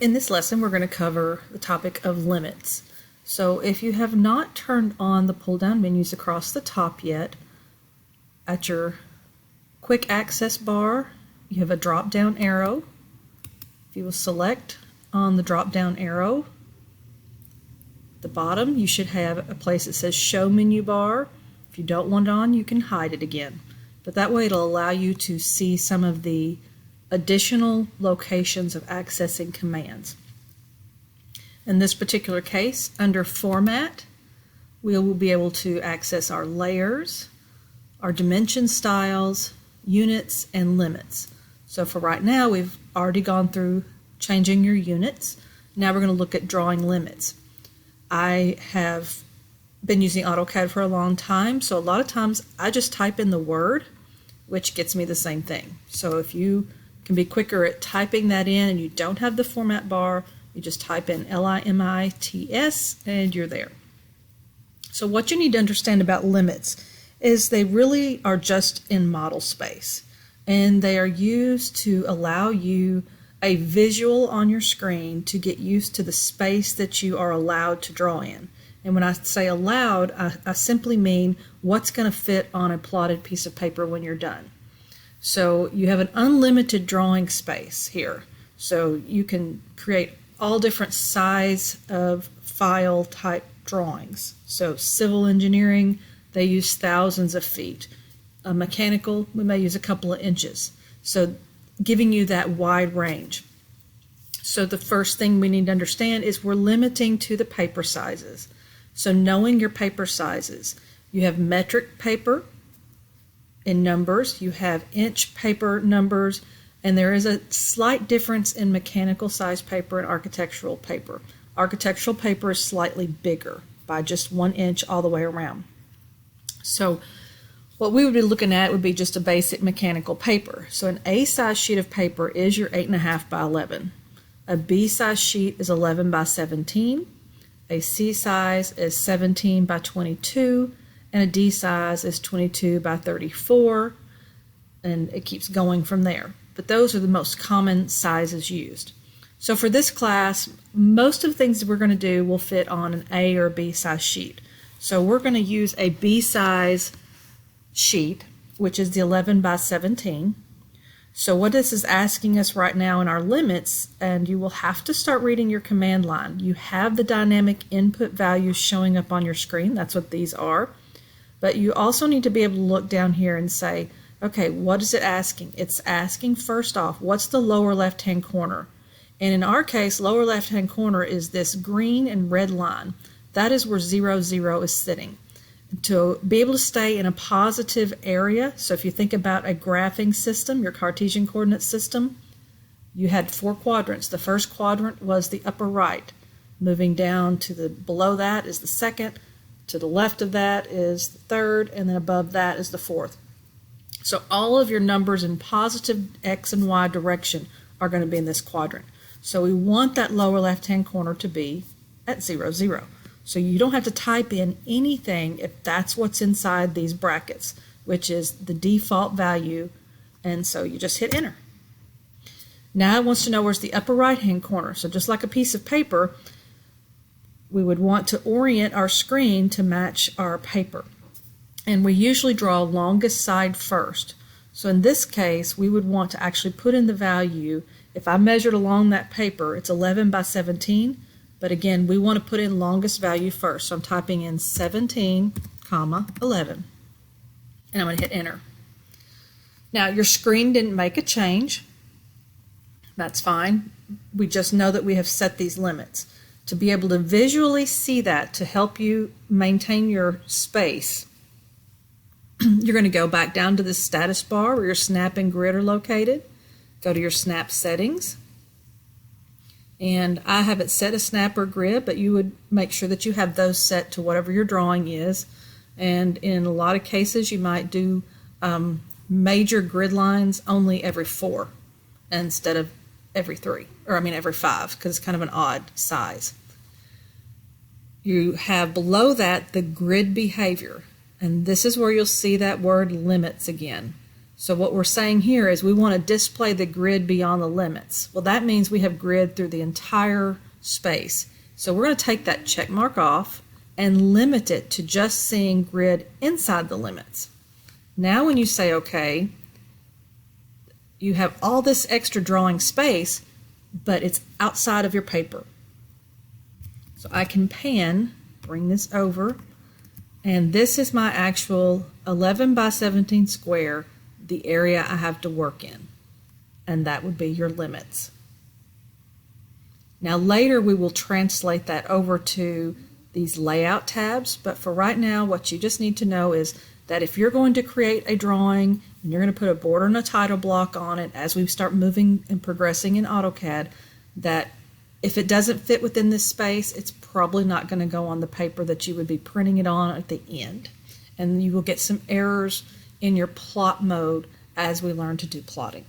In this lesson, we're going to cover the topic of limits. So if you have not turned on the pull-down menus across the top yet, at your quick access bar, you have a drop-down arrow. If you will select on the drop-down arrow, at the bottom you should have a place that says Show Menu Bar. If you don't want it on, you can hide it again. But that way it'll allow you to see some of the additional locations of accessing commands. In this particular case, under Format, we will be able to access our layers, our dimension styles, units, and limits. So for right now, we've already gone through changing your units. Now we're going to look at drawing limits. I have been using AutoCAD for a long time, so a lot of times I just type in the word, which gets me the same thing. So if you can be quicker at typing that in and you don't have the format bar, you just type in LIMITS and you're there. So what you need to understand about limits is they really are just in model space, and they are used to allow you a visual on your screen to get used to the space that you are allowed to draw in. And when I say allowed, I simply mean what's going to fit on a plotted piece of paper when you're done. So you have an unlimited drawing space here. So you can create all different size of file type drawings. So civil engineering, they use thousands of feet. Mechanical, we may use a couple of inches. So giving you that wide range. So the first thing we need to understand is we're limiting to the paper sizes. So knowing your paper sizes, you have metric paper in numbers, you have inch paper numbers, and there is a slight difference in mechanical size paper and architectural paper. Architectural paper is slightly bigger by just 1 inch all the way around. So what we would be looking at would be just a basic mechanical paper. So an A size sheet of paper is your 8.5 by 11. A B size sheet is 11 by 17. A C size is 17 by 22. And a D size is 22 by 34, and it keeps going from there. But those are the most common sizes used. So for this class, most of the things that we're going to do will fit on an A or B size sheet. So we're going to use a B size sheet, which is the 11 by 17. So what this is asking us right now in our limits, and you will have to start reading your command line. You have the dynamic input values showing up on your screen. That's what these are. But you also need to be able to look down here and say, okay, what is it asking? It's asking first off, what's the lower left-hand corner? And in our case, lower left-hand corner is this green and red line. That is where 0, 0 is sitting. To be able to stay in a positive area, so if you think about a graphing system, your Cartesian coordinate system, you had 4 quadrants. The first quadrant was the upper right. Moving down to the below that is the second. To the left of that is the third, and then above that is the fourth. So all of your numbers in positive X and Y direction are going to be in this quadrant. So we want that lower left-hand corner to be at 0, 0. So you don't have to type in anything if that's what's inside these brackets, which is the default value, and so you just hit enter. Now it wants to know where's the upper right-hand corner. So just like a piece of paper, we would want to orient our screen to match our paper. And we usually draw longest side first. So in this case, we would want to actually put in the value. If I measured along that paper, it's 11 by 17. But again, we want to put in longest value first. So I'm typing in 17, 11. And I'm going to hit enter. Now your screen didn't make a change. That's fine. We just know that we have set these limits. To be able to visually see that, to help you maintain your space, you're going to go back down to the status bar where your snap and grid are located. Go to your snap settings. And I have it set as snap or grid, but you would make sure that you have those set to whatever your drawing is. And in a lot of cases, you might do major grid lines only every 4 instead of every 3, or every 5, because it's kind of an odd size. You have below that the grid behavior, and this is where you'll see that word limits again. So what we're saying here is we want to display the grid beyond the limits. Well, that means we have grid through the entire space. So we're going to take that check mark off and limit it to just seeing grid inside the limits. Now when you say OK, you have all this extra drawing space, but it's outside of your paper. So I can pan, bring this over, and this is my actual 11 by 17 square, the area I have to work in. And that would be your limits. Now later we will translate that over to these layout tabs, but for right now what you just need to know is that if you're going to create a drawing and you're going to put a border and a title block on it as we start moving and progressing in AutoCAD, that if it doesn't fit within this space, it's probably not going to go on the paper that you would be printing it on at the end. And you will get some errors in your plot mode as we learn to do plotting.